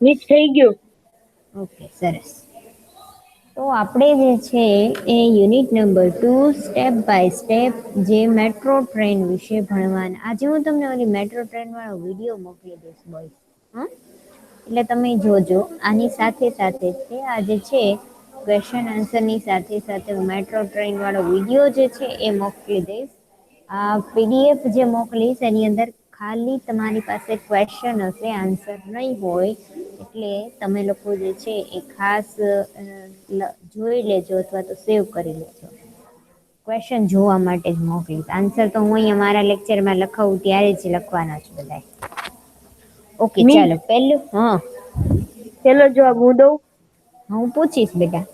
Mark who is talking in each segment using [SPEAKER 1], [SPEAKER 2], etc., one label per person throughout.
[SPEAKER 1] Miss થઈ ગયું.
[SPEAKER 2] Okay સરસ. તો આપણે જે છે એ unit number 2 step by step જે મેટ્રો ટ્રેન વિશે ભણવાના. આજે હું તમને ઓલી મેટ્રો ટ્રેન વાળો વિડીયો મોકલી દઈશ બોય. હા, એટલે તમે જોજો. આની સાથે સાથે છે આજે છે ક્વેશ્ચન આન્સરની સાથે સાથે મેટ્રો ટ્રેન વાળો વિડીયો જે છે એ મોકલી દઈશ. આ પીડીએફ જે મોકલીશ એની અંદર ખાલી તમારી પાસે ક્વેશ્ચન હશે, આન્સર નહીં હોય. એટલે તમે લોકો જે છે એ ખાસ જોઈ લેજો અથવા તો સેવ કરી લેજો. ક્વેશ્ચન જોવા માટે જ મોકલીશ. આન્સર તો હું અહીંયા મારા લેક્ચરમાં લખાવું ત્યારે જ લખવાના છે બધાય. ઓકે
[SPEAKER 1] મિસ
[SPEAKER 2] ચાલો પહેલું. હા,
[SPEAKER 1] પેલો જવાબ હું દઉં.
[SPEAKER 2] હું પૂછીશ બેટા.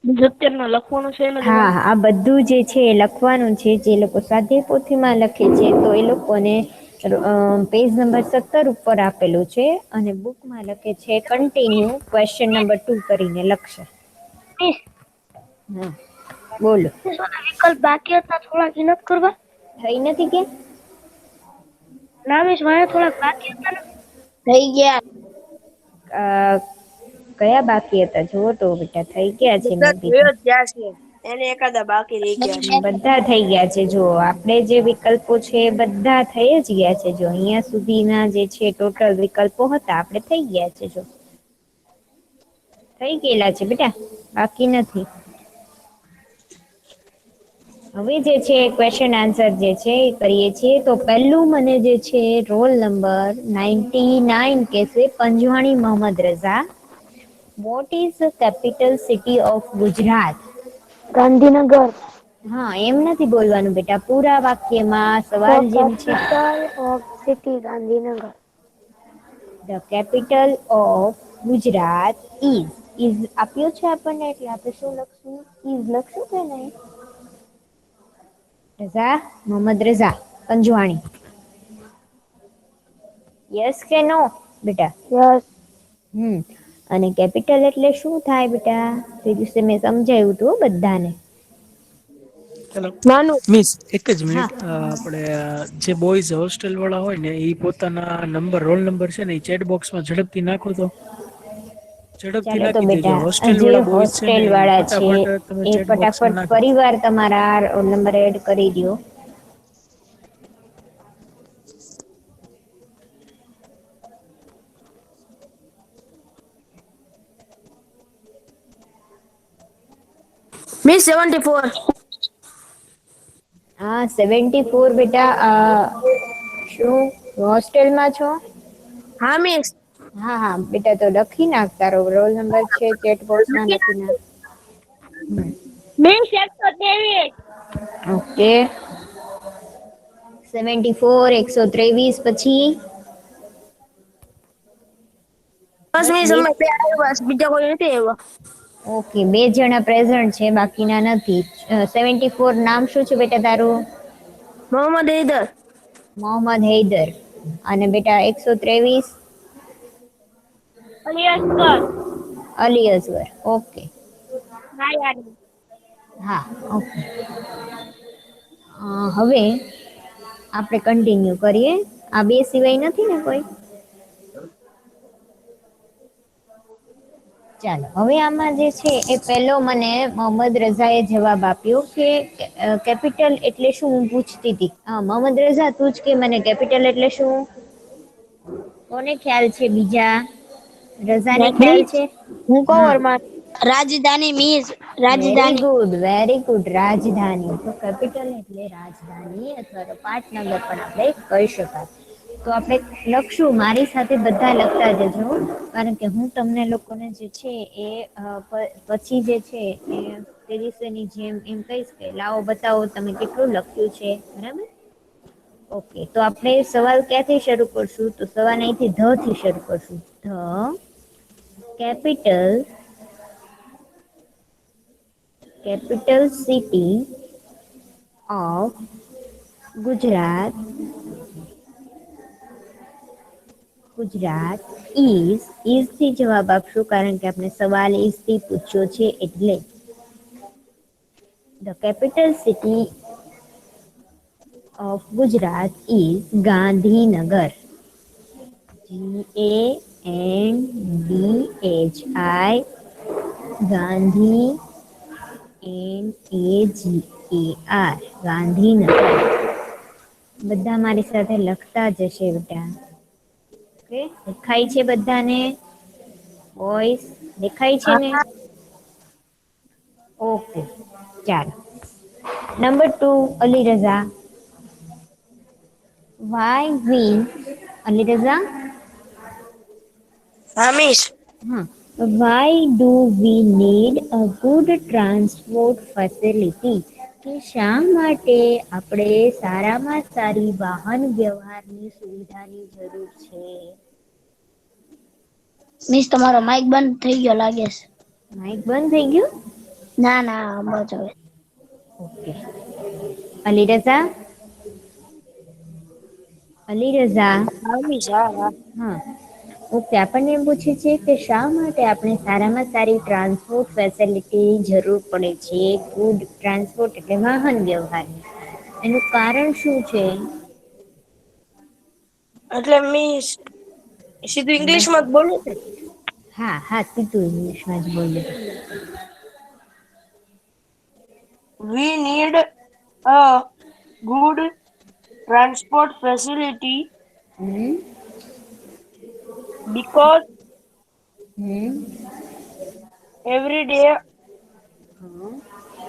[SPEAKER 1] સત્તરમાં લખવાનો છે એનો
[SPEAKER 2] હા
[SPEAKER 1] જવાબ.
[SPEAKER 2] હા, આ બધું જે છે એ લખવાનું છે. જે લોકો સ્વાધ્યાયપોથીમાં લખે છે તો એ લોકોને પેજ નંબર 17 ઉપર આપેલું છે અને બુકમાં લખે છે કન્ટિન્યુ ક્વેશ્ચન નંબર 2 કરીને લખશે.
[SPEAKER 1] મિસ
[SPEAKER 2] હા બોલો.
[SPEAKER 1] વિકલ્પ બાકી હતા થોડાક ઈ નથી કરવા.
[SPEAKER 2] થઈ નથી કે
[SPEAKER 1] ના મિસ મારે થોડાક બાકી હતા ને. થઈ ગયા.
[SPEAKER 2] કયા બાકી હતા જુઓ તો બેટા. થઈ ગયા છે
[SPEAKER 1] બધા
[SPEAKER 2] મેં કીધું.
[SPEAKER 1] જોયો જ જ્યાં છે એને એકાદા બાકી રહી ગયા છે.
[SPEAKER 2] બધા થઈ ગયા છે. જો આપણે જે વિકલ્પો છે એ બધા થઈ જ ગયા છે. જો અહીંયા સુધીના જે છે ટોટલ વિકલ્પો હતા આપણે થઈ ગયા છે. જો થઈ ગયેલા છે બેટા, બાકી નથી. હવે જે છે ક્વેશ્ચન આન્સર જે છે એ કરીએ છીએ. તો પહેલું મને જે છે રોલ નંબર 99 કે છે Panjwani Mohammad Raza. What is the capital city of Gujarat?
[SPEAKER 1] Gandhinagar.
[SPEAKER 2] હા, એમ નથી બોલવાનું બેટા. પૂરા વાક્યમાં
[SPEAKER 1] ધ
[SPEAKER 2] સવાલ જેમ છે.
[SPEAKER 1] Capital of city Gandhinagar.
[SPEAKER 2] The capital of Gujarat is આપ્યો છે આપણને એટલે આપણે શું લખશું? ઇઝ લખશું કે નહીં? રઝા, મોહમ્મદ રઝા પંજવાણી. યસ કે નો બેટા?
[SPEAKER 1] યસ.
[SPEAKER 2] અને કેપિટલ એટલે શું થાય બેટા? તે દિવસે મેં સમજાવ્યું હતું બધાને.
[SPEAKER 3] હેલો
[SPEAKER 1] નાનું.
[SPEAKER 3] મિસ, એક જ
[SPEAKER 2] હા
[SPEAKER 3] મિનિટ. આપણે જે બોયઝ હોસ્ટેલ વાળા હોય ને એ પોતાના નંબર, રોલ નંબર છે ને એ ચેટ બોક્સમાં ઝડપથી નાખો તો. ઝડપથી
[SPEAKER 2] ચાલો તો
[SPEAKER 3] નાખી દેજો.
[SPEAKER 2] બેટા
[SPEAKER 3] હોસ્ટેલ
[SPEAKER 2] જે
[SPEAKER 3] વાળા બોઈસ છે
[SPEAKER 2] હોસ્ટેલ
[SPEAKER 3] ને
[SPEAKER 2] વાળા છે
[SPEAKER 3] ફટાફટ તમે
[SPEAKER 2] એ
[SPEAKER 3] ચેટ બોક્સમાં
[SPEAKER 2] ફટાફટ
[SPEAKER 3] નાખી દો.
[SPEAKER 2] પરિવાર તમારા રોલ નંબર એડ કરી દો.
[SPEAKER 1] મિસ 74.
[SPEAKER 2] હા 74 બેટા. શું હોસ્ટેલમાં છો?
[SPEAKER 1] હા મિસ.
[SPEAKER 2] હા હા બેટા, તો લખી નાખ. તારો રોલ નંબર છે ચેટ બોક્સમાં લખી નાખ.
[SPEAKER 1] મિસ 123.
[SPEAKER 2] ઓકે. 74 123 પછી.
[SPEAKER 1] બસ મિસ અમે બે આવ્યા છે, બીજા કોઈ નથી આવ્યા.
[SPEAKER 2] ઓકે, 2 જણા પ્રેઝન્ટ છે, બાકીના નથી. 74 નામ શું છે બેટા તારું?
[SPEAKER 1] મોહમ્મદ હૈદર.
[SPEAKER 2] મોહમ્મદ હૈદર. અને બેટા 123?
[SPEAKER 1] અલી અસગર.
[SPEAKER 2] અલી અસગર. ઓકે.
[SPEAKER 1] હા યાર.
[SPEAKER 2] હા ઓકે. હવે આપણે કન્ટિન્યુ કરીએ. આ બે સિવાય નથી ને કોઈ? ચાલો હવે આમાં જે છે એ પેલો મને મોહમ્મદ રઝા એ જવાબ આપ્યો કે કેપિટલ એટલે શું હું પૂછતી હતી. હા મોહમ્મદ રઝા તું જ કે મને કેપિટલ એટલે શું? કોને ખ્યાલ છે બીજા? રઝાને ખ્યાલ
[SPEAKER 1] મિસ
[SPEAKER 2] છે?
[SPEAKER 1] હું
[SPEAKER 2] હા,
[SPEAKER 1] કવરમાં રાજધાની મિસ.
[SPEAKER 2] વેરી
[SPEAKER 1] રાજધાની.
[SPEAKER 2] Good very good. રાજધાની. તો કેપિટલ એટલે રાજધાની અથવા તો પાટનગર પણ આપણે કહી શકાય. તો આપણે લખશું. મારી સાથે બધા લખતા જજો, કારણ કે હું તમને લોકોને જે છે એ પછી જે છે એ તે દિવસેની જેમ એમ કહીશ કે લાવો બતાવો તમે કેટલું લખ્યું છે. બરાબર. ઓકે, તો આપણે સવાલ ક્યાંથી શરૂ કરશું? તો સવાલ અહીંથી ધ થી શરૂ કરશું. The capital city of Gujarat is થી જવાબ આપશું, કારણ કે આપણે સવાલ ઇઝ થી પૂછ્યો છે એટલે. The capital city of Gujarat is Gandhinagar. GANDHI, Gandhi, NAGAR, Gandhinagar. બધા મારી સાથે લખતા જશે બેટા. ઓકે, દેખાય છે બધાને? વોઇસ દેખાય છે ને? ઓકે, ચાલો. Number 2, Ali Raza. Why we, Ali Raza.
[SPEAKER 1] હા મિસ.
[SPEAKER 2] હા, why do we need a good transport facility? કે શા માટે આપણે સારામાં સારી વાહન વ્યવહારની સુવિધાની જરૂર છે?
[SPEAKER 1] મિસ તમારો માઇક બંધ થઈ ગયો લાગે છે.
[SPEAKER 2] માઇક બંધ થઈ ગયું?
[SPEAKER 1] ના ના બસ હવે.
[SPEAKER 2] ઓકે. અલી રઝા, અલી રઝા.
[SPEAKER 1] હા મિસ હા હા.
[SPEAKER 2] હા, ઓકે. આપણને એમ પૂછે છે કે શા માટે આપણે સારામાં સારી ટ્રાન્સપોર્ટ ફેસિલિટીની જરૂર પડે છે? ગુડ ટ્રાન્સપોર્ટ એટલે વાહન વ્યવહાર. એનું કારણ શું છે?
[SPEAKER 1] એટલે મિસ સીધું ઇંગ્લિશમાં જ બોલું ને.
[SPEAKER 2] હા હા, સીધું ઇંગ્લિશમાં જ બોલો.
[SPEAKER 1] We need a good transport facility
[SPEAKER 2] hmm
[SPEAKER 1] because
[SPEAKER 2] hmm
[SPEAKER 1] every day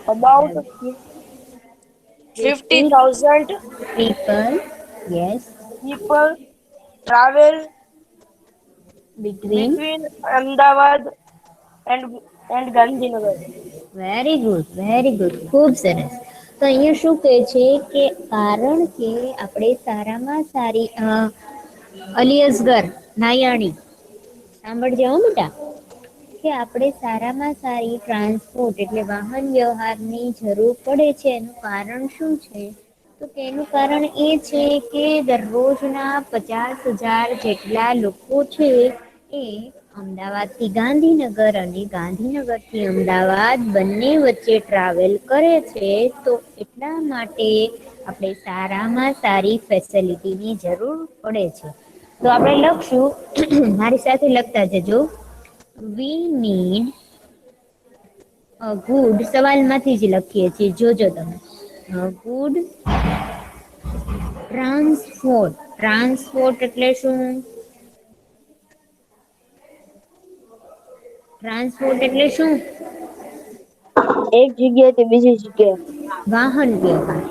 [SPEAKER 1] about
[SPEAKER 2] હા. 50
[SPEAKER 1] 50,000
[SPEAKER 2] people, yes,
[SPEAKER 1] people travel
[SPEAKER 2] between.
[SPEAKER 1] between Ahmedabad and Gandhinagar.
[SPEAKER 2] Very good, very good, ખૂબ સરસ. તો અહીંયા શું કહે છે કે કારણ કે આપણે સારામાં સારી અલી અસગર નાયાણી સાંભળજે હો બેટા, કે આપણે સારામાં સારી ટ્રાન્સપોર્ટ એટલે વાહન વ્યવહારની જરૂર પડે છે. એનું કારણ શું છે? તો કે એનું કારણ એ છે કે દરરોજના 50,000 જેટલા લોકો છે એ અમદાવાદથી ગાંધીનગર અને ગાંધીનગરથી અમદાવાદ બંને વચ્ચે ટ્રાવેલ કરે છે. તો એટલા માટે આપણે સારામાં સારી ફેસિલિટીની જરૂર પડે છે. તો આપણે લખશું, મારી સાથે લખતા જજો. વી નીડ ગુડ, સવાલમાંથી જ લખીએ છીએ, જોજો તમે. Good transport. ટ્રાન્સપોર્ટ એટલે શું? ટ્રાન્સપોર્ટ એટલે શું?
[SPEAKER 1] એક જગ્યાએથી બીજી જગ્યાએ.
[SPEAKER 2] વાહન વ્યવહાર.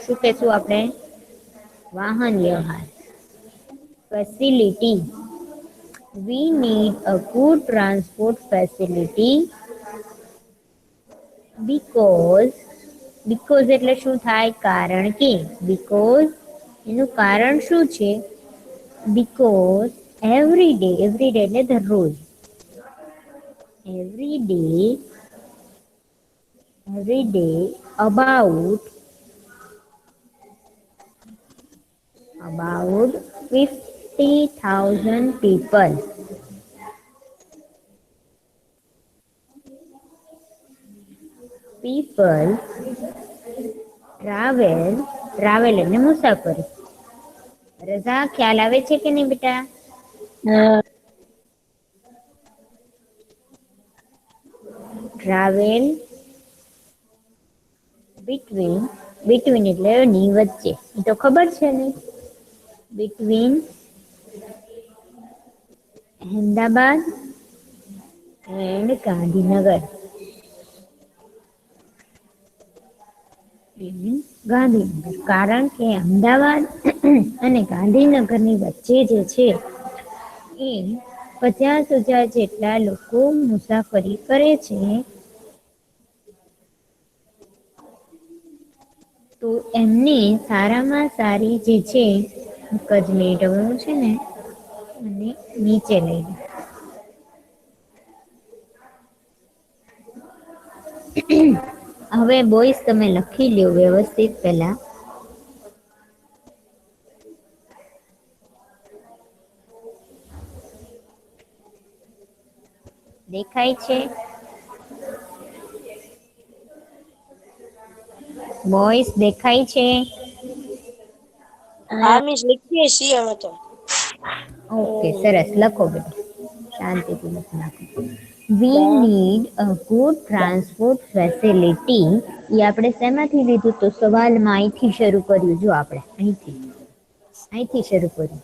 [SPEAKER 2] શું કહેશું આપણે? વાહન વ્યવહાર. Facility. We need a good transport facility because એટલે શું થાય? કારણ કે. because એનું કારણ શું છે? because every day એટલે દરરોજ. every day about 50,000 people travel એટલે મુસાફરી. રઝા, ખ્યાલ આવે છે કે નહીં બેટા? ટ્રાવેલ બિટવીન એટલે ની વચ્ચે, એ તો ખબર છે ને. Between Ahmedabad and Gandhinagar. ગાંધીનગર, કારણ કે અમદાવાદ અને ગાંધીનગરની વચ્ચે જે છે એ 50,000 જેટલા લોકો મુસાફરી કરે છે. તો એમને સારામાં સારી જે છે, એક જ મિનિટ હવે હું છે ને અને નીચે લઈ હવે બોયસ તમે લખી લ્યો વ્યવસ્થિત પહેલા. દેખાય છે? બોયસ દેખાય છે?
[SPEAKER 1] હા મિસ લખીએ છીએ અમે તો.
[SPEAKER 2] ઓકે, સરસ, લખો બેટા. શાંતિથી લખી નાખો. We need a good transport facility. એ આપણે શેમાંથી લીધું? તો સવાલમાં અહીંથી શરૂ કર્યું. જો આપણે અહીંથી શરૂ કર્યું.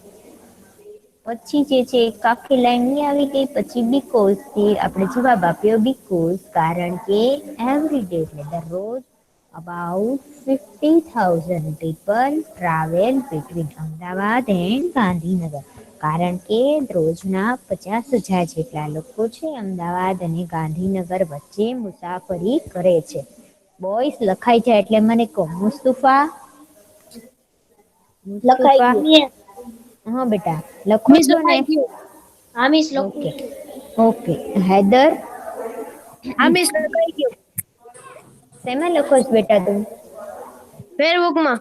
[SPEAKER 2] પછી જે છે એક આખી લાઈન ની આવી ગઈ. પછી બીકોઝ થી આપણે જવાબ આપ્યો બીકોઝ, કારણ કે એવરી ડે એટલે દરરોજ about 50,000 people travel between Ahmedabad and Gandhinagar. કારણ કે રોજના 50,000 જેટલા લોકો છે અમદાવાદ અને ગાંધીનગર વચ્ચે મુસાફરી કરે છે. બોયસ લખાય છે એટલે મને કહો. મુસ્તુફા,
[SPEAKER 1] લખાઈ
[SPEAKER 2] મુસ્તુફા,
[SPEAKER 1] ગયું.
[SPEAKER 2] હા બેટા લખો
[SPEAKER 1] મિસ
[SPEAKER 2] છો ને?
[SPEAKER 1] લખાઈ ગયું. હા મિસ લખું
[SPEAKER 2] ઓકે
[SPEAKER 1] છું.
[SPEAKER 2] ઓકે. હૈદર,
[SPEAKER 1] હા મિસ લખાઈ ગયું.
[SPEAKER 2] શેમાં લખો છો બેટા તું?
[SPEAKER 1] ફેસબુકમાં.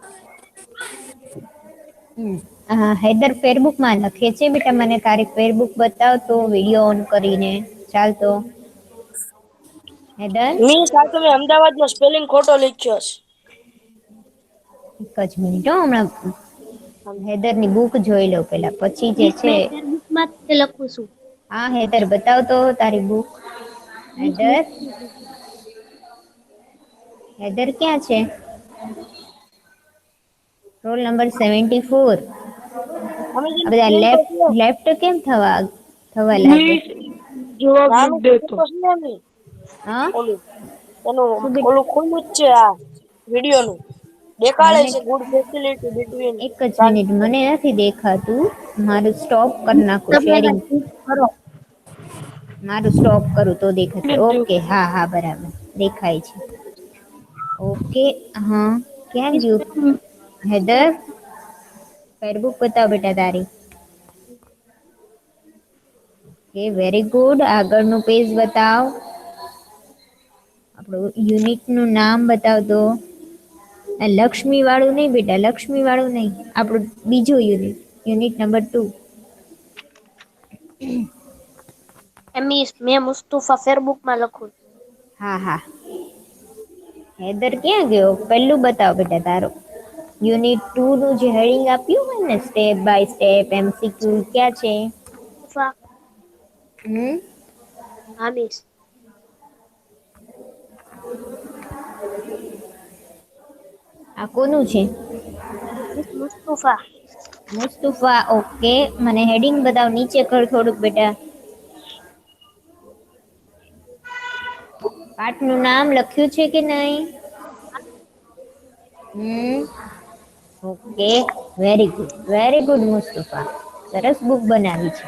[SPEAKER 2] હૈદર ફેરબુકમાં લખે છે. બેટા મને તારી ફેરબુક બતાવ તો વિડીયો ઓન કરીને. ચાલતો હૈદર,
[SPEAKER 1] મિસ આ તમે અમદાવાદનો સ્પેલિંગ ખોટો લખ્યો છે.
[SPEAKER 2] એક જ મિનિટ હો, હમણાં હૈદરની બુક જોઈ લો પેલા, પછી જે
[SPEAKER 1] મિસ
[SPEAKER 2] છે.
[SPEAKER 1] મેં ફેસબુકમાં જ લખું છું.
[SPEAKER 2] હા હૈદર બતાવ તો તારી બુક.
[SPEAKER 1] મિસ
[SPEAKER 2] હૈદર, હૈદર ક્યાં છે? Roll number 74.
[SPEAKER 1] અમે
[SPEAKER 2] આ
[SPEAKER 1] જેને
[SPEAKER 2] બધા
[SPEAKER 1] સ્ક્રીન તો છે.
[SPEAKER 2] લેફ્ટ કેમ થવા લાગે?
[SPEAKER 3] મિસ જવાબ
[SPEAKER 1] નામ
[SPEAKER 3] નથી દેતો.
[SPEAKER 1] તો છે ને
[SPEAKER 2] હા
[SPEAKER 1] ઓલું એનું
[SPEAKER 2] શું બેટા?
[SPEAKER 1] ઓલું ખુલ્લું જ છે આ વિડીયોનું. દેખાડે
[SPEAKER 2] મને
[SPEAKER 1] છે ગુડ ફેસિલિટી બિટવીન.
[SPEAKER 2] એક જ મિનિટ, મને નથી દેખાતું. મારું સ્ટોપ કરી નાખું
[SPEAKER 1] તમે એને
[SPEAKER 2] શેરિંગ.
[SPEAKER 1] ક્લિક કરો.
[SPEAKER 2] મારું સ્ટોપ કરું તો દેખાશે.
[SPEAKER 3] નથી
[SPEAKER 2] ઓકે,
[SPEAKER 3] દેવું.
[SPEAKER 2] હા હા બરાબર દેખાય છે. ઓકે. હા ક્યાં
[SPEAKER 1] મિસ
[SPEAKER 2] ગયું હૈદર? ફેરબુક બતાવ બેટા તારી. Okay very good. આગળનું પેજ બતાવ. આપણું યુનિટ નું નામ બતાવ તો. લક્ષ્મી વાળું નહીં બેટા, લક્ષ્મી વાળું નહીં. આપણું બીજું યુનિટ, યુનિટ નંબર 2.
[SPEAKER 1] મિસ મેં મુસ્તુફા ફેસબુકમાં લખું.
[SPEAKER 2] હા હા. હૈદર ક્યાં ગયો? પહેલું બતાવ બેટા તારો. યુનિટ 2 નું જે હેડિંગ આપ્યું હોય ને, સ્ટેપ બાય સ્ટેપ એમસીક્યુ, ક્યાં છે?
[SPEAKER 1] મુસ્તુફા.
[SPEAKER 2] હમ
[SPEAKER 1] હા મિસ.
[SPEAKER 2] આ કોનું છે?
[SPEAKER 1] મિસ મુસ્તુફા.
[SPEAKER 2] મુસ્તુફા. ઓકે મને હેડિંગ બતાવ. નીચે કર થોડુંક બેટા. પાઠનું નામ લખ્યું છે કે નહીં? Okay very good, very good Mustufa. સરસ બુક બનાવી છે.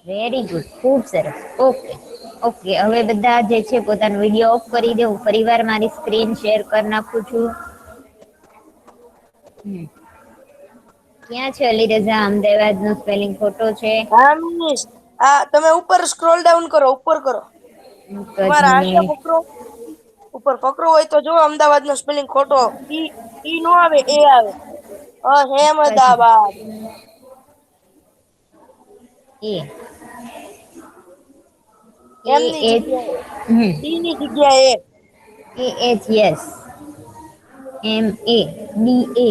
[SPEAKER 2] વેરી ગુડ, ખૂબ સરસ. Okay okay. હવે બધા જે છે પોતાનો વિડીયો ઓફ કરી દે. હું ફરીવાર મારી સ્ક્રીન શેર કરી નાખું છું. ક્યાં છે અલીરઝા? અમદાવાદ નો સ્પેલિંગ ખોટો છે.
[SPEAKER 1] હા મિસ આ તમે ઉપર સ્ક્રોલ ડાઉન કરો, ઉપર કરો.
[SPEAKER 2] એક જ
[SPEAKER 1] તમારા આંગળીયા
[SPEAKER 2] મિનિટ.
[SPEAKER 1] પકડો. ઉપર પકડો હોય તો જો અમદાવાદ નો સ્પેલિંગ ખોટો. ઈ ઈ નો આવે, એ આવે.
[SPEAKER 2] એક જ
[SPEAKER 1] અહેમદાબાદ.
[SPEAKER 2] એ એ
[SPEAKER 1] એમની
[SPEAKER 2] એચ
[SPEAKER 1] જગ્યાએ ઈ ની જગ્યાએ A.
[SPEAKER 2] A H yes. M A B A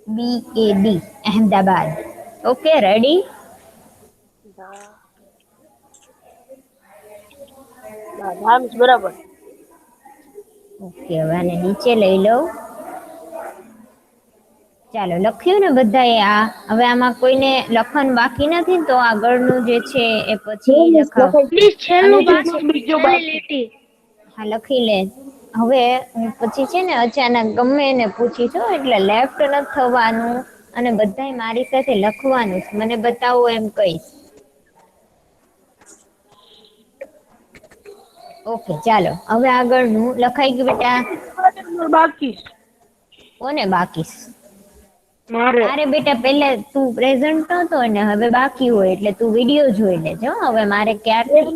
[SPEAKER 2] B A D Ahmedabad. Okay ready?
[SPEAKER 1] હા મિસ બરાબર.
[SPEAKER 2] ઓકે હવે આને નીચે લઈ લઉં. ચાલો લખ્યું ને બધાએ આ? હવે આમાં કોઈને લખવાનું બાકી નથી ને, તો આગળનું જે છે એ પછી
[SPEAKER 1] મિસ
[SPEAKER 2] લખાવ.
[SPEAKER 1] લખાઈ
[SPEAKER 3] મિસ
[SPEAKER 2] અને
[SPEAKER 3] છેલ્લું
[SPEAKER 2] જો
[SPEAKER 3] પાનું બીજો બાકી.
[SPEAKER 2] હા લખી લે. હવે હું પછી છે ને અચાનક ગમે એને પૂછીશું એટલે લેફ્ટ નથી થવાનું. અને બધાય મારી સાથે લખવાનું જ. મને બતાવો એમ કહીશ. ઓકે ચાલો હવે આગળનું લખાઈ ગયું બેટા?
[SPEAKER 3] બાકી.
[SPEAKER 2] કોને બાકી?
[SPEAKER 3] મારે.
[SPEAKER 2] અરે બેટા પેલે તું પ્રેઝન્ટ નતો ને, હવે બાકી હોય એટલે તું વિડીયો જોઈ લેજો. હવે મારે ક્યારથી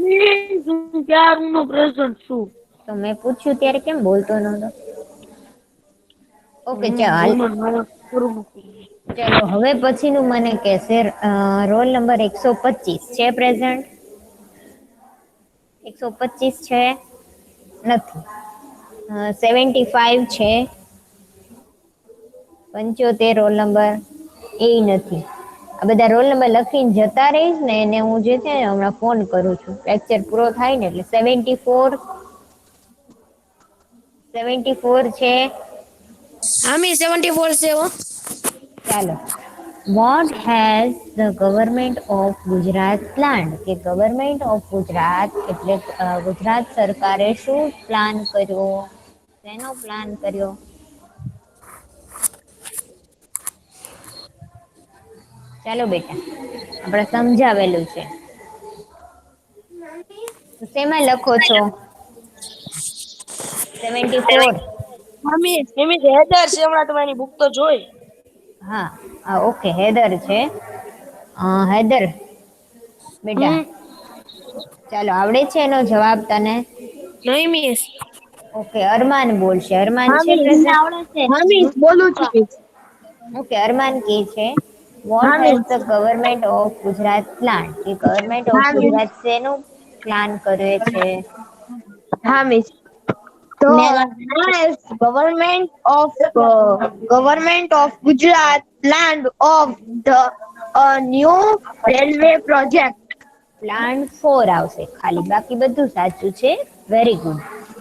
[SPEAKER 3] હું ક્યારનો પ્રેઝન્ટ છું.
[SPEAKER 2] તો મેં પૂછ્યું ત્યારે કેમ બોલતો નતો? ઓકે ચાલ.
[SPEAKER 3] જમણ મારા કરું
[SPEAKER 2] ચલો હવે પછીનું મને કહેશે. રોલ નંબર 125 છે પ્રેઝન્ટ? 125 છે? નથી. 75 છે? 75 રોલ નંબર? એ નથી. આ બધા રોલ નંબર લખીને જતા રહીશ ને એને હું જે છે ને હમણાં ફોન કરું છું. લેક્ચર પૂરો થાય ને એટલે 74 છે.
[SPEAKER 1] હા મી 74 છે હો.
[SPEAKER 2] ચાલો. What has the government of Gujarat planned? કે ગવર્મેન્ટ ઓફ ગુજરાત એટલે ગુજરાત સરકારે શું પ્લાન કર્યો? શેનો પ્લાન કર્યો? ચાલો બેટા, આપણે સમજાવેલું છે. શેમાં લખો છો? 74.
[SPEAKER 1] મમ્મી એમી હેડર છે હમણાં તમારી બુક તો જોઈ.
[SPEAKER 2] હા ઓકે હેદર છે. હેદર બેટા
[SPEAKER 1] હમ
[SPEAKER 2] ચાલો આવડે છે એનો જવાબ તને?
[SPEAKER 1] નહીં મિસ.
[SPEAKER 2] ઓકે અરમાન બોલશે. અરમાન
[SPEAKER 1] હા
[SPEAKER 2] છે
[SPEAKER 1] મિસ
[SPEAKER 2] પ્રેઝન્ટ?
[SPEAKER 1] હા મિસ બોલું છું મિસ.
[SPEAKER 2] ઓકે અરમાન કે છે વોટ
[SPEAKER 1] હા
[SPEAKER 2] has
[SPEAKER 1] miss
[SPEAKER 2] the government of Gujarat plan કે ગવર્મેન્ટ ઓફ
[SPEAKER 1] હા મિસ
[SPEAKER 2] ગુજરાત શેનું પ્લાન કરે છે?
[SPEAKER 1] હા મિસ. તો government of Gujarat planned of the new railway project.
[SPEAKER 2] Plan 4 આવશે ખાલી, બાકી બધું સાચું છે. Very good.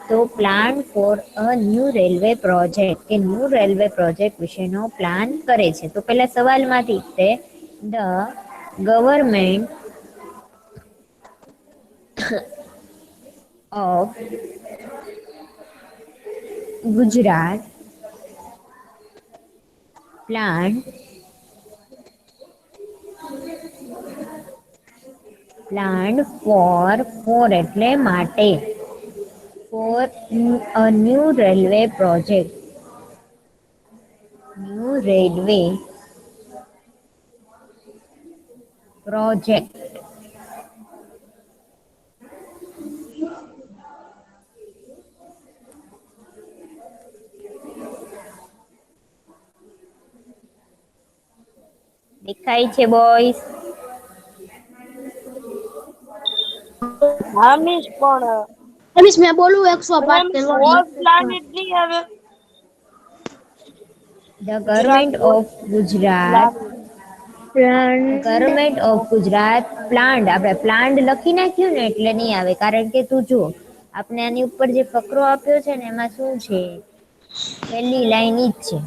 [SPEAKER 2] તો plan for a new railway project કે ન્યૂ રેલવે પ્રોજેક્ટ વિશેનો પ્લાન કરે છે. તો પેલા સવાલમાંથી તે the government of Gujarat plan for એટલે માટે four a new railway project. New railway project. દેખાય છે બોયસ?
[SPEAKER 1] હા મિસ પણ
[SPEAKER 4] મિસ મેં બોલું 105
[SPEAKER 1] મિસ
[SPEAKER 4] પેલો
[SPEAKER 1] વોર પ્લાન જ નહીં આવે.
[SPEAKER 2] The
[SPEAKER 1] Gujarat
[SPEAKER 2] government
[SPEAKER 1] war
[SPEAKER 2] of Gujarat
[SPEAKER 1] plan.
[SPEAKER 2] Government of Gujarat planned આપણે પ્લાન્ડ લખી નાખ્યું ને એટલે નહીં આવે, કારણ કે તું જો આપણે આની ઉપર જે ફકરો આપ્યો છે ને એમાં શું છે? પહેલી લાઈન ઈ જ છે.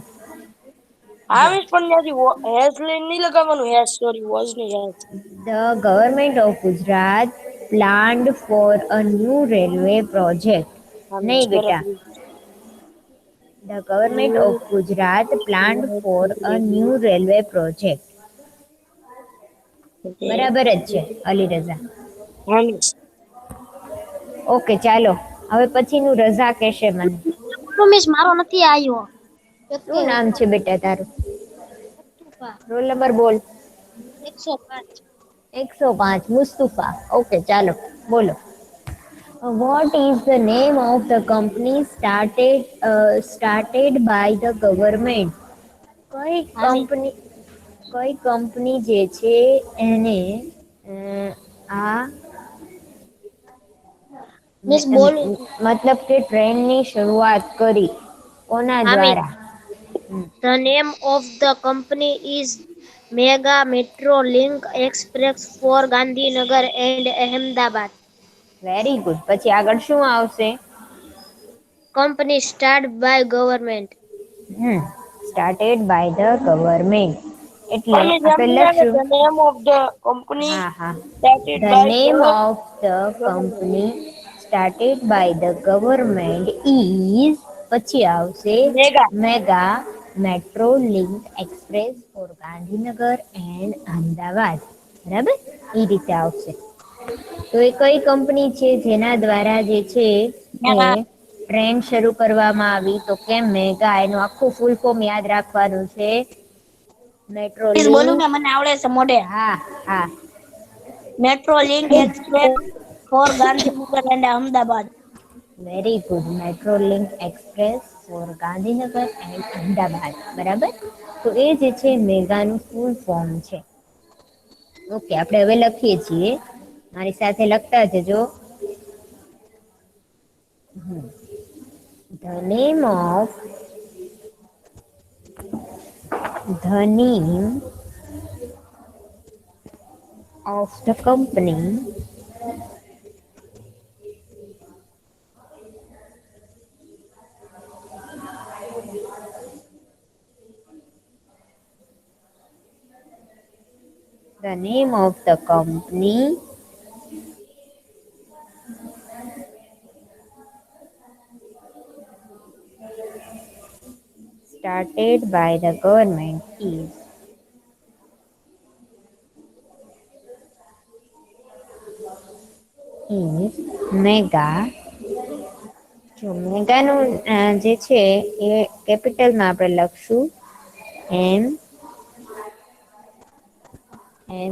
[SPEAKER 1] હા
[SPEAKER 2] જો
[SPEAKER 1] મિસ પણ ત્યાંથી હેઝ લઈને નહીં લગાવવાનું. હેઝ સોરી વોઝ નહીં has.
[SPEAKER 2] The government of Gujarat planned for a new railway project.
[SPEAKER 1] હા મિસ
[SPEAKER 2] નહીં બેટા.
[SPEAKER 1] બરાબર.
[SPEAKER 2] The government of Gujarat planned for a new railway project. બરાબર જ છે અલી રઝા.
[SPEAKER 1] હા મિસ.
[SPEAKER 2] ઓકે ચાલો હવે પછીનું રઝા કહેશે મને.
[SPEAKER 4] મિસ મારો નથી આવ્યો.
[SPEAKER 2] શું નામ છે બેટા તારું? રોલ નંબર બોલ.
[SPEAKER 4] 105.
[SPEAKER 2] 105 મુસ્તુફા. ઓકે ચાલો બોલો. What is the name of the company started by the government? કઈ
[SPEAKER 4] હા મિસ
[SPEAKER 2] કંપની જે છે એને આ
[SPEAKER 4] મિસ બોલું છું.
[SPEAKER 2] મતલબ કે ટ્રેનની શરૂઆત કરી કોના
[SPEAKER 4] હા મિસ
[SPEAKER 2] દ્વારા?
[SPEAKER 4] The name of the company is mega metro link express for Gandhinagar and Ahmedabad.
[SPEAKER 2] Very good. પછી આગળ શું આવશે?
[SPEAKER 4] Company start by government.
[SPEAKER 2] Started by the government એટલે
[SPEAKER 1] પણ મિસ એમ
[SPEAKER 2] આપણે
[SPEAKER 1] નહીં આવે
[SPEAKER 2] લખશું.
[SPEAKER 1] The name of the company
[SPEAKER 2] હા હા.
[SPEAKER 1] Started
[SPEAKER 2] the
[SPEAKER 1] by
[SPEAKER 2] name of the
[SPEAKER 1] government.
[SPEAKER 2] Company started by the government is પછી આવશે
[SPEAKER 1] mega.
[SPEAKER 2] Mega metro link express for Gandhinagar and Ahmedabad. બરાબર એ રીતે આવશે. તો એ કઈ કંપની છે જેના દ્વારા જે છે એ
[SPEAKER 1] હા
[SPEAKER 2] ટ્રેન શરૂ કરવામાં આવી? તો કેમ મેગા, એનું આખું ફૂલ ફોર્મ યાદ રાખવાનું છે. મેટ્રો
[SPEAKER 4] મિસ બોલું
[SPEAKER 2] લિંક.
[SPEAKER 4] કે મને આવડે છે મોઢે.
[SPEAKER 2] હા હા.
[SPEAKER 4] Metro link express for Gandhinagar and Ahmedabad.
[SPEAKER 2] Very good. Metro link express for Gandhinagar and Ahmedabad. બરાબર. તો એ જે છે મેગાનું ફૂલ ફોર્મ છે. ઓકે આપણે હવે લખીએ છીએ. મારી સાથે લખતા જજો. The name of the name of the company the name of the company started by the government is Mega. જો મેગાનું જે છે એ કેપિટલમાં આપણે લખશું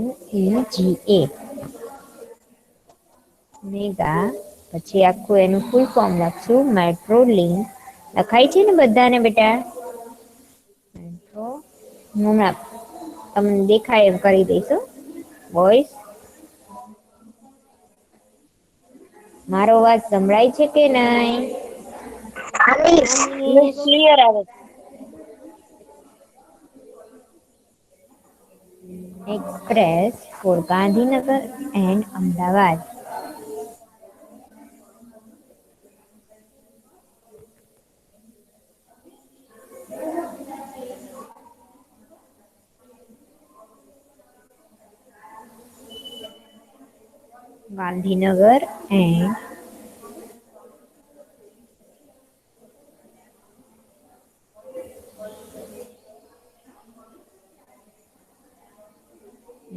[SPEAKER 2] MEGA મેગા. પછી આખું એનું ફૂલ ફોર્મ લખશું મેટ્રો લિંક. લખાય છે ને બધાને બેટા? મેટ્રો હમણાં તમને દેખાય એમ કરી દઈશું. વોઇસ મારો અવાજ સંભળાય છે કે નહીં?
[SPEAKER 1] ક્લિયર આવે.
[SPEAKER 2] Express for Gandhinagar and Ahmedabad. Gandhinagar and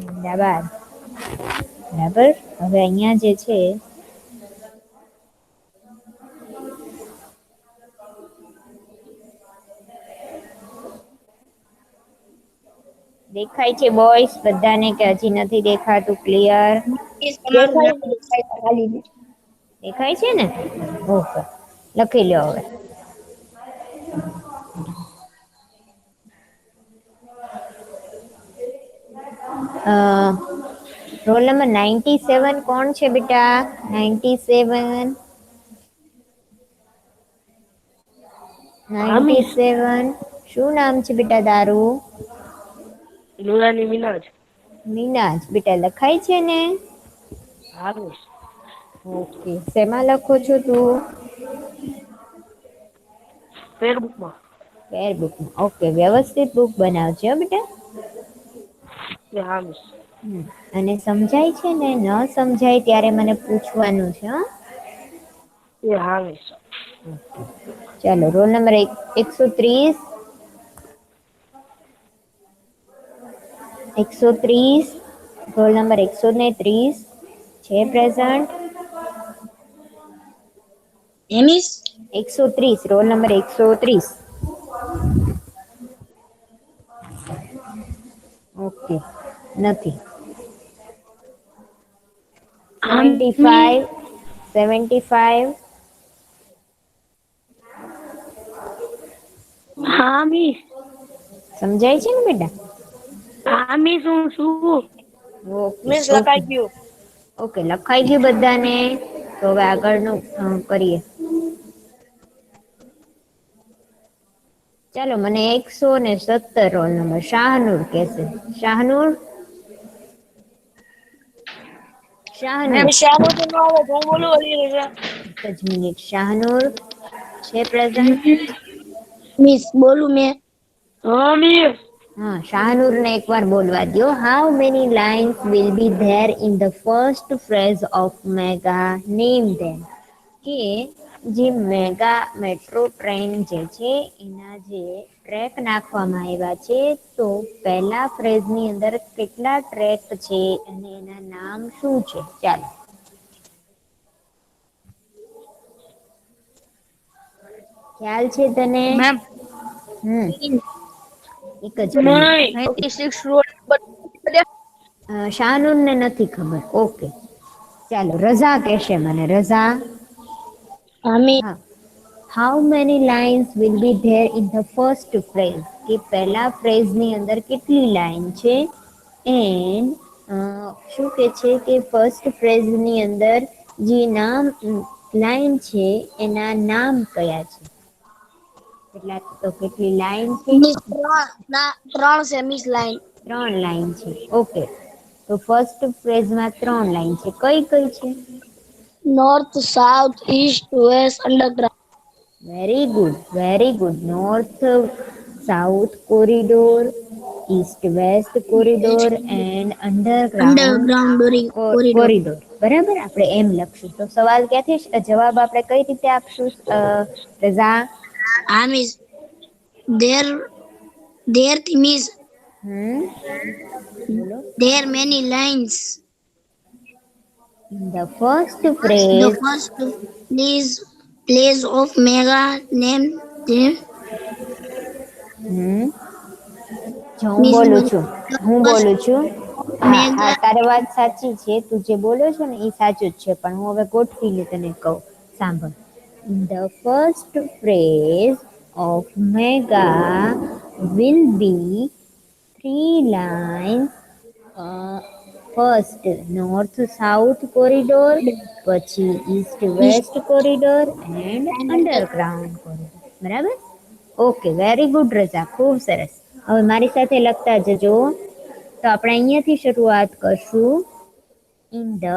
[SPEAKER 2] Ahmedabad. બરાબર. હવે અહીંયા જે છે દેખાય છે બોયસ બધાને કે હજી નથી દેખાતું? ક્લિયર દેખાય છે ને? ઓકે, લખી લો હવે. રોલ નંબર 97 કોણ છે બેટા? 97 શું નામ છે બેટા તારું?
[SPEAKER 1] નુરાની મિનાજ.
[SPEAKER 2] મીનાજ. બેટા લખાય છે ને?
[SPEAKER 1] હારું.
[SPEAKER 2] ઓકે, શેમાં લખો છો તું?
[SPEAKER 1] ફેરબુકમાં.
[SPEAKER 2] ફેરબુકમાં. ઓકે, વ્યવસ્થિત બુક બનાવજો હો બેટા.
[SPEAKER 1] હા મિસ.
[SPEAKER 2] અને સમજાય છે ને? ન સમજાય ત્યારે મને પૂછવાનું છે.
[SPEAKER 1] હા મિસ.
[SPEAKER 2] ચાલો, રોલ નંબર 130. 130. રોલ નંબર 130 છે present?
[SPEAKER 4] Miss
[SPEAKER 2] 130. Roll number 130. Okay, નથી. 75. 75.
[SPEAKER 1] હા મિસ.
[SPEAKER 2] સમજાય છે ને બેટા?
[SPEAKER 1] હા મિસ હું શું?
[SPEAKER 2] ઓકે,
[SPEAKER 1] મિસ લખાઈ ગયું.
[SPEAKER 2] ઓકે, લખાઈ ગયું બધાને? તો હવે આગળનું કરીએ. ચાલો, મને 117 રોલ નંબર શાહનુર કહેશે. શાહનુર. શાહનુર.
[SPEAKER 1] શાનું તો ન આવે તો હું બોલું અલી રજા.
[SPEAKER 2] એક જ મિનિટ. શાહનુર છે પ્રેઝન્ટ?
[SPEAKER 4] મિસ બોલું મેં?
[SPEAKER 1] હા મિસ.
[SPEAKER 2] હા, શાહનુરને એકવાર બોલવા દો. How many lines will be there in the first phrase of mega? Name them. કે જે મેગા મેટ્રો ટ્રેન જે છે એના જે ટ્રેક નાખવામાં આવ્યા છે, તો પહેલા ફ્રેઝની અંદર કેટલા ટ્રેક છે અને એના નામ શું છે? ચાલો. ખ્યાલ છે તને?
[SPEAKER 1] મેમ
[SPEAKER 2] એક જ મિનિટ.
[SPEAKER 1] 96 road number.
[SPEAKER 2] શાહનુરને નથી ખબર. ઓકે, ચાલો. રઝા કહેશે મને. રઝા. હા. How many lines will be there in the first phrase? કે પહેલા ફ્રેઝની અંદર કેટલી લાઈન છે? એન્ડ શું કે છે કે ફર્સ્ટ ફ્રેઝની અંદર જે નામ લાઈન છે એના નામ કયા છે? કેટલી લાઈન છે?
[SPEAKER 4] મિસ 3 છે મિસ લાઈન.
[SPEAKER 2] 3 લાઈન છે. ઓકે, તો તો ફર્સ્ટ ફ્રેઝમાં 3 લાઈન છે. કઈ કઈ છે?
[SPEAKER 4] north, south, east, west, underground.
[SPEAKER 2] Very good, very good. North south corridor, east west corridor and underground
[SPEAKER 4] Corridor.
[SPEAKER 2] Corridor. બરાબર, આપણે એમ લખશું. તો સવાલ ક્યાંથી જવાબ આપણે કઈ રીતે આપશું Raza?
[SPEAKER 4] Is there theme is
[SPEAKER 2] બોલો.
[SPEAKER 4] there many lines.
[SPEAKER 2] The first
[SPEAKER 4] The
[SPEAKER 2] phrase.
[SPEAKER 4] first place of mega name them
[SPEAKER 2] હમ જો હું બોલું છું. હા, તારી વાત સાચી છે. તું જે બોલો છો ને એ સાચું જ છે, પણ હું હવે ગોઠવીને તને કહું. સાંભળ. The first phrase of mega will be 3 lines. First north south corridor, પછી east west corridor and underground corridor. બરાબર? ઓકે, વેરી ગુડ રજા, ખૂબ સરસ. હવે મારી સાથે લખતા જજો. તો આપણે અહીંયાથી શરૂઆત કરશું. In the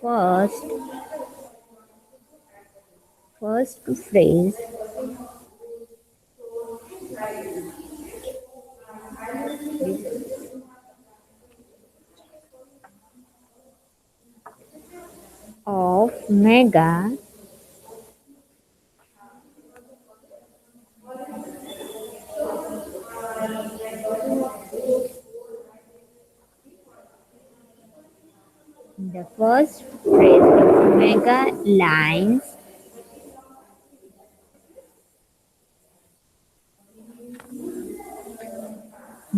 [SPEAKER 2] first phrase of mega the first phrase of mega lines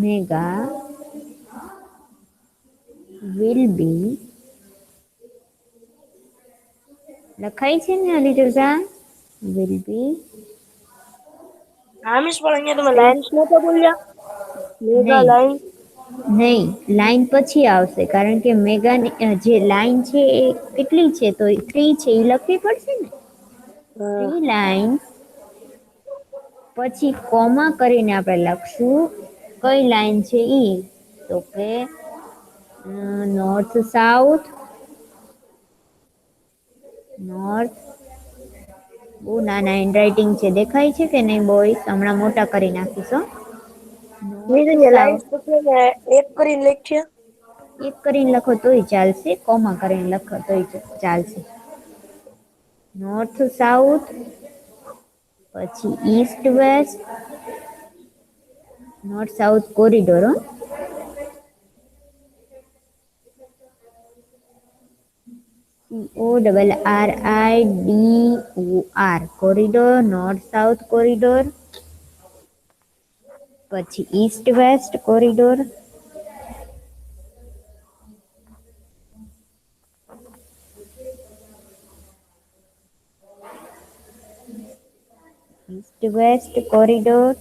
[SPEAKER 2] mega will be લખાય છે ને અલી રઝા? will be
[SPEAKER 1] હા મિસ, પણ અહીંયા તમે લાઇન્સ નતો બોલ્યા. મેગા
[SPEAKER 2] નહીં.
[SPEAKER 1] લાઈન.
[SPEAKER 2] નહીં, લાઈન પછી આવશે, કારણ કે મેગાની જે લાઈન છે એ કેટલી છે? તો 3 છે, એ લખવી પડશે ને. 3 લાઈન પછી કોમા કરીને આપણે લખશું. કઈ લાઈન છે ઈ? તો કે નોર્થ સાઉથ, નોર્થ. બહુ નાના હેન્ડરાઇટિંગ છે, દેખાય છે કે નહીં બોયસ? હમણાં મોટા કરી નાખીશ.
[SPEAKER 1] લાઇન્સ પછી ને એક કરીને લખીએ.
[SPEAKER 2] એક કરીને લખો તોય ચાલશે, કોમા કરીને લખો તોય ચાલશે. નોર્થ સાઉથ, પછી east west, north south corridor. CORRIDOR corridor, north south corridor, પછી east west corridor, east west corridor,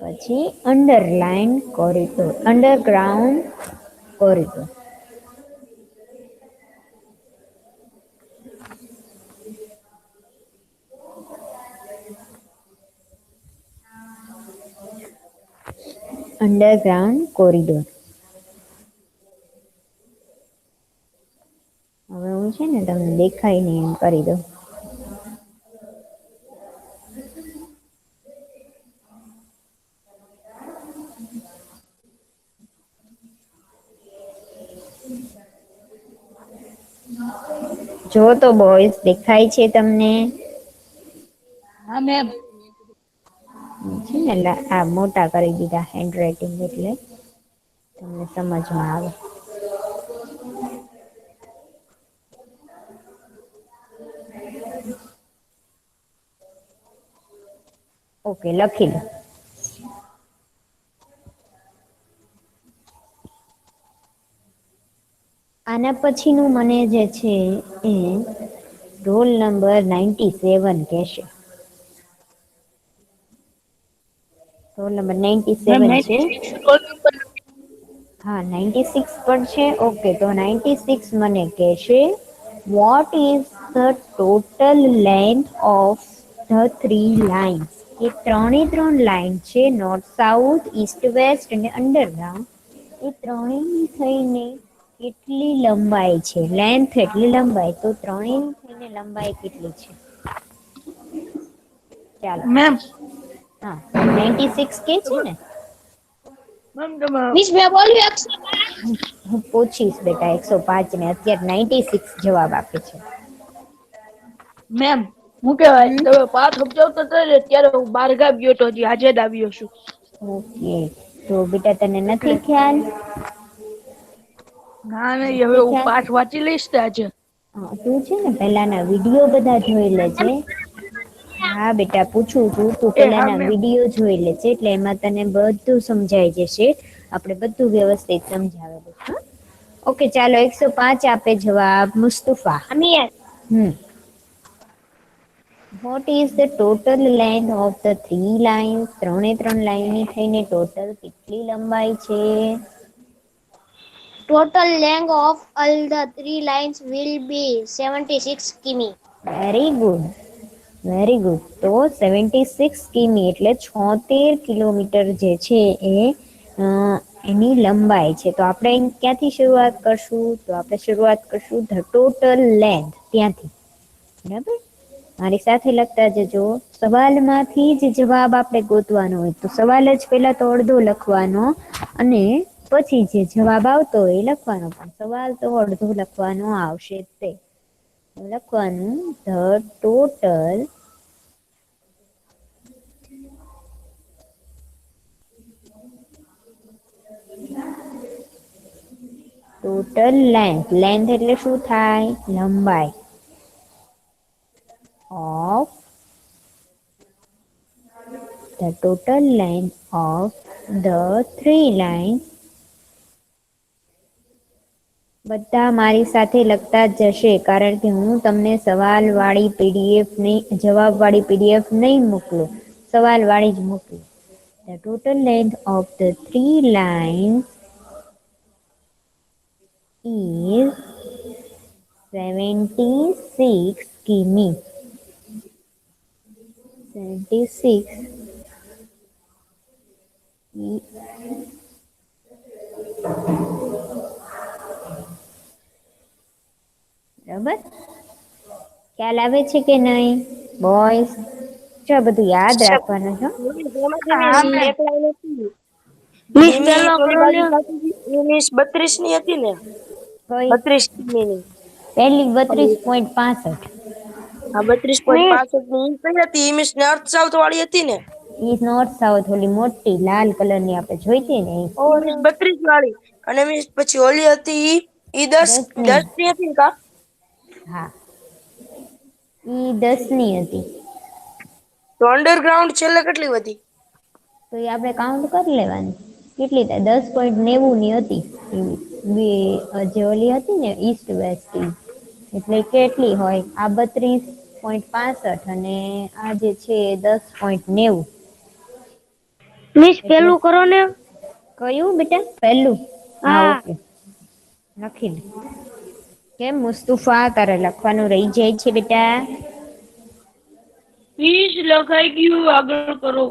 [SPEAKER 2] પછી underline corridor, underground corridor. Underground corridor. હવે હું છે ને તમને દેખાય નહીં એમ કરી દઉં. જો તો બોયસ, દેખાય છે તમને?
[SPEAKER 4] હા મેમ.
[SPEAKER 2] છે ને આ મોટા કરી દીધા હેન્ડરાઇટિંગ, એટલે તમને સમજમાં આવે. ઓકે, લખી લો. આના પછીનું મને જે છે એ રોલ નંબર 97 કહેશે. રોલ નંબર 97 છે. હા, 96 પણ છે. ઓકે, તો 96 મને કહેશે What is the total length of the three lines? એ ત્રણ લાઈન છે નોર્થ સાઉથ ઈસ્ટ વેસ્ટ અને અંડરગ્રાઉન્ડ. એ ત્રણેયની થઈને કેટલી લંબાઈ છે? લેન્થ એટલી લંબાઈ, તો ત્રણેયની થઈને લંબાઈ કેટલી છે? ચાલો.
[SPEAKER 1] મેમ
[SPEAKER 2] હા, 96 કે છે ને?
[SPEAKER 1] મેમ તમે
[SPEAKER 4] મિસ મેં બોલ્યું 105.
[SPEAKER 2] હું પૂછીશ બેટા 105 ને અત્યારે 96 જવાબ આપે છે.
[SPEAKER 1] મેમ હું કહેવાય
[SPEAKER 2] હમ?
[SPEAKER 1] તમે પાઠ સમજાવતા હતા ને ત્યારે હું બાર ગામ ગયો તો હજી આજે જ આવ્યો છું.
[SPEAKER 2] ઓકે, તો બેટા તને
[SPEAKER 1] એટલે
[SPEAKER 2] નથી ખ્યાલ?
[SPEAKER 1] ના નહીં, હવે
[SPEAKER 2] નથી
[SPEAKER 1] હું
[SPEAKER 2] ખ્યાલ?
[SPEAKER 1] પાઠ વાંચી લઈશ ને આજે.
[SPEAKER 2] હા, તું છે ને પહેલાના વિડીયો બધા જોઈ લેજે. હા બેટા પૂછું છું, તું
[SPEAKER 1] એ હા
[SPEAKER 2] પહેલાના
[SPEAKER 1] મેમ.
[SPEAKER 2] વિડીયો જોઈ લેજે એટલે એમાં તને બધું સમજાઈ જશે. આપણે બધું વ્યવસ્થિત સમજાવેલું. હા, ઓકે ચાલો. 105 આપે જવાબ મુસ્તફા.
[SPEAKER 4] અમીર
[SPEAKER 2] What is the total length of the three lines? ત્રણ લાઈનની થઈને ટોટલ કેટલી લંબાઈ છે?
[SPEAKER 4] total length of all the three lines will be 76 કિમી.
[SPEAKER 2] Very good, very good. તો 76 કિમી એટલે 76 કિલોમીટર જે છે એ અ, એની લંબાઈ છે. તો આપણે ક્યાંથી શરૂઆત કરશું? તો આપણે શરૂઆત કરશું ધ ટોટલ લેન્થ ત્યાંથી. બરાબર? મારી સાથે લખતા જજો. સવાલમાંથી જ જવાબ આપણે ગોતવાનો હોય તો સવાલ જ પહેલા તો અડધો લખવાનો અને પછી જે જવાબ આવતો હોય એ લખવાનો. પણ સવાલ તો અડધો લખવાનો આવશે જ તે. લખવાનું ધ ટોટલ લેન્થ એટલે શું થાય? લંબાઈ. Of the total length of the three lines. બધા મારી સાથે લખતા જ જશે કારણ કે હું તમને સવાલ વાળી પીડીએફ નહીં, જવાબ વાળી પીડીએફ નહીં મોકલું, સવાલ વાળી જ મોકલું. The total length of the three lines is 76 કિમી. 76 બરાબર? ખ્યાલ આવે છે કે નહીં બોયઝ? જો બધું યાદ રાખવાનું છે.
[SPEAKER 1] હા મેમ.
[SPEAKER 4] એક લાઈન હતી. મિસ
[SPEAKER 1] ધીમી
[SPEAKER 4] પેલો
[SPEAKER 1] થોડી
[SPEAKER 4] કરો
[SPEAKER 1] બાજુ
[SPEAKER 4] ને.
[SPEAKER 1] થતી હતી. ઇંગ્લિશ 32 ની હતી ને?
[SPEAKER 2] કઈ
[SPEAKER 1] 32 કિમીની.
[SPEAKER 2] પહેલી
[SPEAKER 1] ઓલી
[SPEAKER 2] 32.65.
[SPEAKER 1] હા
[SPEAKER 4] મિસ
[SPEAKER 1] 32.65 ની ઈ કઈ હતી? ઇંગ્લિશ નોર્થ સાઉથ વાળી હતી ને?
[SPEAKER 2] ઈ નોર્થ સાઉથ ઓલી મોટી લાલ કલરની આપણે જોઈતી ને ઈ.
[SPEAKER 1] ઇંગ્લિશ 32 વાળી. અને મિસ પછી ઓલી હતી ઈ 10
[SPEAKER 2] 10ની.
[SPEAKER 1] 10 ની હતી ને કા?
[SPEAKER 2] હા, ઈ 10ની હતી.
[SPEAKER 1] તો અંડરગ્રાઉન્ડ છેલ્લે કેટલી વધી?
[SPEAKER 2] તો એ આપણે કાઉન્ટ કરી લેવાની કેટલી થાય. 10.90 હતી જે ઓલી હતી ને ઈસ્ટ વેસ્ટ ઈ. એટલે કેટલી હોય? આ 32.65 અને આ જે છે 10.90.
[SPEAKER 4] મિસ
[SPEAKER 2] એટલે
[SPEAKER 4] પેલું કરો ને.
[SPEAKER 2] કયું બેટા? પહેલું? હા
[SPEAKER 4] હા.
[SPEAKER 2] ઓકે, લખી લે. કેમ મુસ્તફા તારે લખવાનું રહી જાય છે બેટા?
[SPEAKER 1] મિસ લખાઈ ગયું, આગળ કરો.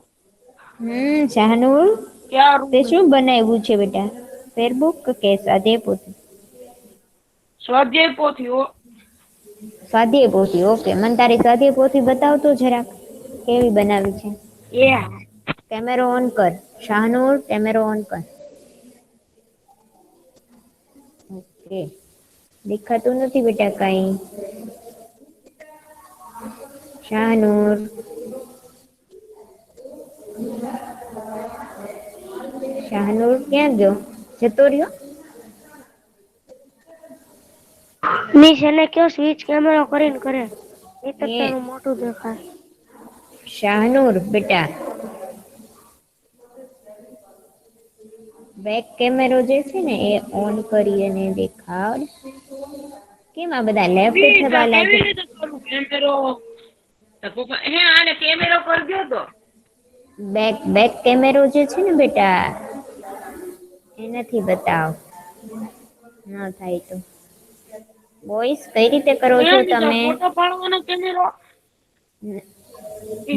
[SPEAKER 2] શાહનુર
[SPEAKER 1] ક્યાં
[SPEAKER 2] તે
[SPEAKER 1] રૂમ?
[SPEAKER 2] શું બનાવ્યું છે બેટા? ફેરબુક કે સ્વાધ્યાય પોથી?
[SPEAKER 1] સ્વાધ્યાય પોથી હો.
[SPEAKER 2] સ્વાધ્યાય પોથી. ઓકે, મને તારી સ્વાધ્યાય પોથી બતાવતો જરાક કેવી બનાવી છે.
[SPEAKER 1] એ
[SPEAKER 2] કેમેરો ઓન કર શાહનુર, કેમેરો ઓન કર. ઓકે, દેખાતું નથી બેટા કઈ. શાહનુર શાહનુર ક્યાં ગયો? જતો રહ્યો?
[SPEAKER 4] મિસ એને કયો સ્વિચ કેમેરો કરીને કરે. એ તો
[SPEAKER 2] એ
[SPEAKER 4] તારું મોટું દેખાય.
[SPEAKER 2] શાહનુર બેટા, બેક કેમેરો જે છે ને એ ઓન કરી અને દેખાડ. કેમ આ બધા લેફ્ટ
[SPEAKER 1] મિસ
[SPEAKER 2] થવા
[SPEAKER 1] કેવી
[SPEAKER 2] લાગ્યા?
[SPEAKER 1] રીતે કરું કેમેરો? હે આને કેમેરો કરી દ્યો તો.
[SPEAKER 2] બેક કેમેરો જે છે ને બેટા એ નથી બતાવ. ન થાય તો બોયસ કઈ રીતે કરો છો તમે?
[SPEAKER 1] ફોટો પાડવાનો કેમેરો.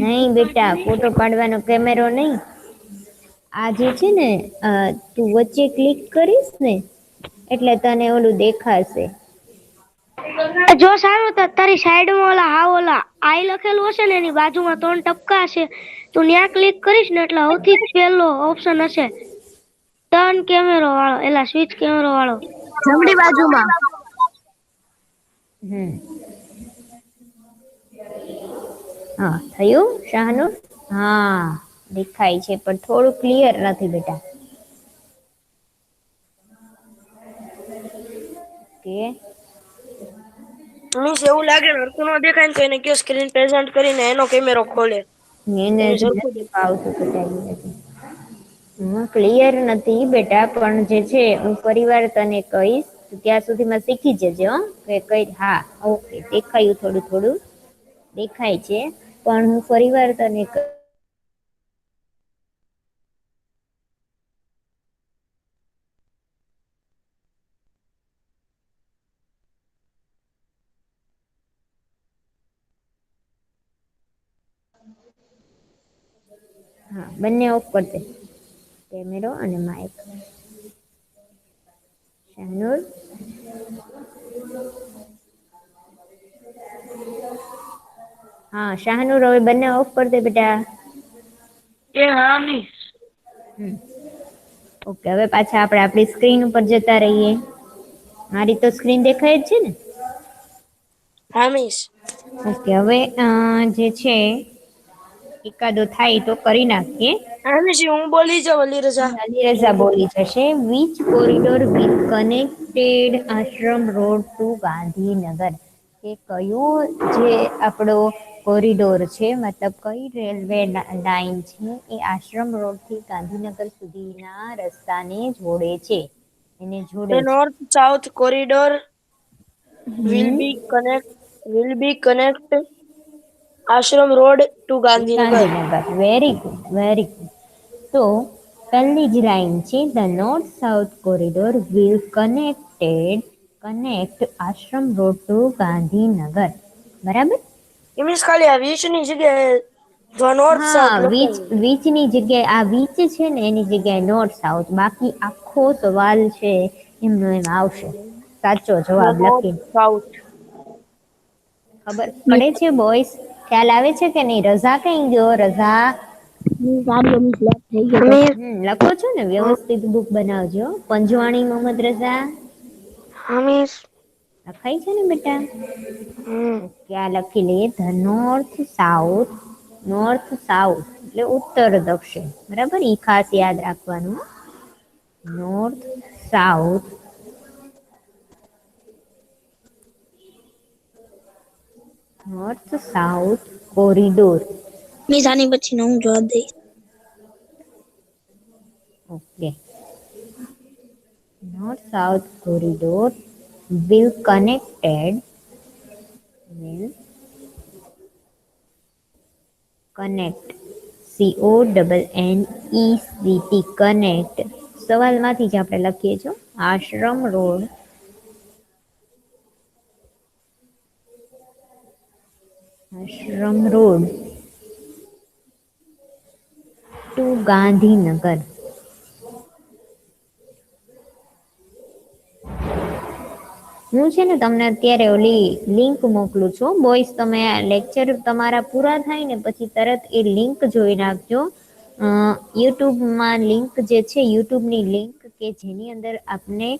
[SPEAKER 2] નહીં બેટા, ફોટો પાડવાનો કેમેરો નહીં. આ જે છે ને તું વચ્ચે ક્લિક કરીશ ને એટલે તને ઓલું દેખાશે.
[SPEAKER 4] જો સારું તો તારી સાઈડમાં ઓલા આઈ લખેલું હશે ને એની બાજુમાં 3 ટપકા હશે, તું ત્યાં ક્લિક કરીશ ને એટલે સૌથી પહેલો ઓપ્શન હશે ટર્ન કેમેરો વાળો, એલા સ્વિચ કેમેરો વાળો, જમણી બાજુમાં.
[SPEAKER 2] હા થયું શાહનુર? હા દેખાય છે પણ થોડું ક્લિયર નથી બેટા. કે
[SPEAKER 1] મીન્સ એવું લાગે હરખું ન દેખાય ને તો એને કયો સ્ક્રીન પ્રેઝન્ટ કરીને એનો કેમેરો ખોલે.
[SPEAKER 2] એને
[SPEAKER 1] એને સરખું
[SPEAKER 2] નથી આવતું બેટા. ક્લિયર નથી બેટા, પણ જે છે હું પરિવાર તને કહીશ ત્યાં સુધીમાં શીખી જજે. હો કે કઈ હા ઓકે દેખાયું, થોડું થોડું દેખાય છે પણ હું ફરીવાર તને હા બંને ઓફ કરી દે, કેમેરો અને માઇક. શાહનુર હા શાહનુર હવે બંને ઓફ કરી દે બેટા.
[SPEAKER 1] એ હા મિસ.
[SPEAKER 2] ઓકે હવે પાછા આપણે આપણી સ્ક્રીન ઉપર જતા રહીએ. મારી તો સ્ક્રીન દેખાય જ છે ને?
[SPEAKER 1] હા મિસ.
[SPEAKER 2] ઓકે હવે જે છે એકાદો થાય તો કરી નાખીએ.
[SPEAKER 1] હા મિસ હું બોલી જાઉં અલી રજા.
[SPEAKER 2] અલીરઝા બોલી જશે. Which corridor will connected Ashram road to Gandhinagar? કે કયું જે આપણો કોરિડોર છે, મતલબ કઈ રેલવે લાઈન છે એ આશ્રમ રોડ થી ગાંધીનગર સુધીના રસ્તાને જોડે છે, એને જોડે
[SPEAKER 1] The
[SPEAKER 2] છે.
[SPEAKER 1] North South Corridor
[SPEAKER 2] hmm
[SPEAKER 1] will be connect Ashram Road to Gandhinagar.
[SPEAKER 2] Gandhinagar. Very good, very good. તો પહેલી જ લાઈન છે the north south corridor will connect Ashram road to Gandhinagar. બરાબર?
[SPEAKER 1] એ મીન્સ ખાલી આ 20 ની જગ્યાએ The North
[SPEAKER 2] હા
[SPEAKER 1] South લખાયું.
[SPEAKER 2] વીચની જગ્યાએ આ વીચ છે ને એની જગ્યાએ નોર્થ સાઉથ, બાકી આખો સવાલ છે એમનો એમ આવશે. સાચો
[SPEAKER 1] The
[SPEAKER 2] જવાબ
[SPEAKER 1] North
[SPEAKER 2] લખી
[SPEAKER 1] South.
[SPEAKER 2] ખબર પડે છે બોયસ? ખ્યાલ આવે છે કે નહીં? રઝા કઈ ગયો? રઝા લખો છો ને? વ્યવસ્થિત બુક બનાવજો. પંજવાણી મોહમ્મદ રઝા
[SPEAKER 1] હા મિસ.
[SPEAKER 2] લખાય છે ને બેટા? ઓકે આ લખી લઈએ. ધ નોર્થ સાઉથ એટલે ઉત્તર દક્ષિણ. બરાબર? ઈ ખાસ યાદ રાખવાનું. North south corridor.
[SPEAKER 4] મિસ આની પછી હું જવાબ દઈશ.
[SPEAKER 2] Okay. North south corridor will connected will connect connect સવાલમાંથી જ આપણે લખીએ છીએ. આશ્રમ રોડ ટુ ગાંધીનગર. હું છે ને તમને અત્યારે ઓલી લિંક મોકલું છું. બોયસ તમે લેક્ચર તમારા પૂરા થાય ને પછી તરત એ લિંક જોઈ નાખજો. યુટ્યુબમાં લિંક જે છે, યુટ્યુબની લિંક કે જેની અંદર આપને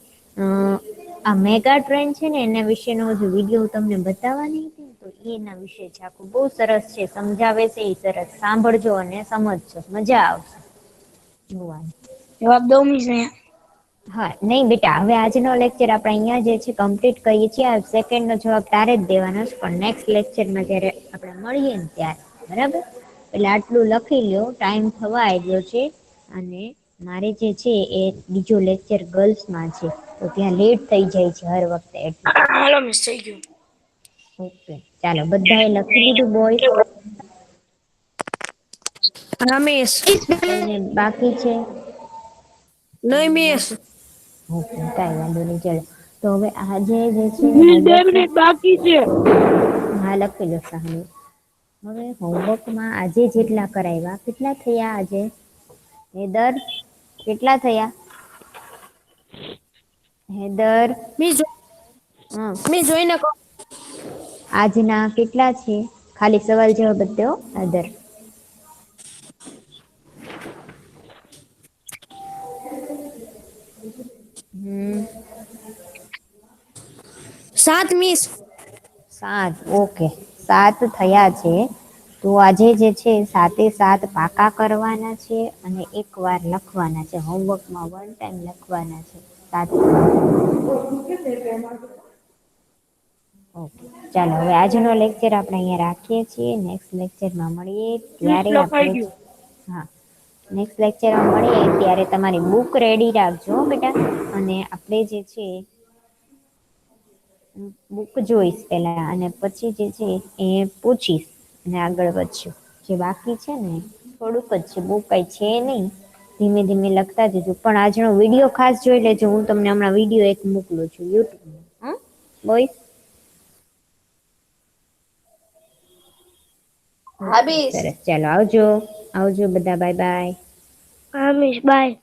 [SPEAKER 2] આ મેગા ટ્રેન છે ને એના વિશેનો જે વિડીયો તમને બતાવવાની હતી ને, તો એના વિશે છે. આખું બહુ સરસ છે, સમજાવે છે એ સરસ. સાંભળજો અને સમજજો, મજા આવશે જોવાની.
[SPEAKER 4] જવાબ દઉં મિસ અહીંયા?
[SPEAKER 2] હા નહીં બેટા, હવે આજનો લેક્ચર આપણે અહીંયા જે છે કમ્પ્લીટ કરીએ છીએ. આ સેકન્ડનો જવાબ તારે જ દેવાનો છે, પણ નેક્સ્ટ લેક્ચરમાં જ્યારે આપણે મળીએ ને ત્યારે. બરાબર? એટલે આટલું લખી લ્યો, ટાઈમ થવા આવ્યો છે. અને મારે જે છે એ બીજો લેક્ચર ગર્લ્સમાં છે, તો ત્યાં લેટ થઈ જાય છે હર વખતે એટલે.
[SPEAKER 1] હાલો મિસ થઈ ગયું.
[SPEAKER 2] ઓકે ચાલો, બધાએ લખી લીધું બોયસ?
[SPEAKER 1] હા મિસ.
[SPEAKER 2] કોઈને બાકી છે?
[SPEAKER 1] નહીં મિસ.
[SPEAKER 2] બાકી ઓકે કાંઈ વાંધો નહીં, ચાલો. તો હવે આજે જે છે
[SPEAKER 1] 2 મિનિટ બાકી છે.
[SPEAKER 2] હા લખી લો સાહેબ. હવે હોમવર્કમાં આજે જેટલા કરાવ્યા કેટલા થયા આજે હેદર કેટલા થયા હેદર હા
[SPEAKER 1] મેં જોઈને કહું.
[SPEAKER 2] આજના કેટલા છે ખાલી સવાલ જવાબ જ દો હેદર
[SPEAKER 1] 7 મિસ.
[SPEAKER 2] 7 ઓકે 7 થયા છે. તો આજે જે છે 7 પાકા કરવાના છે અને એક વાર લખવાના છે હોમવર્કમાં 1 ટાઈમ લખવાના છે 7. ઓકે ચાલો હવે આજનો લેક્ચર આપણે અહીંયા રાખીએ છીએ નેક્સ્ટ લેક્ચરમાં મળીએ ત્યારે
[SPEAKER 1] લખાઈ
[SPEAKER 2] આપણે
[SPEAKER 1] ગયું.
[SPEAKER 2] હા નેક્સ્ટ લેક્ચરમાં મળીએ ત્યારે તમારી બુક રેડી રાખજો બેટા અને આપણે જે છે બુક જોઈશ પહેલા અને પછી જે છે એ પૂછીશ અને આગળ વધશું જે બાકી છે ને થોડુંક જ છે બુક કઈ છે નહીં ધીમે ધીમે લખતા જજો પણ આજનો વિડીયો ખાસ જોઈ લેજો હું તમને હમણાં વિડીયો એક મોકલું છું યુટ્યુબમાં હા બોઈસ
[SPEAKER 1] હા મિસ.
[SPEAKER 2] સરસ ચાલો આવજો આવજો બધા બાય બાય
[SPEAKER 4] હા મિસ બાય.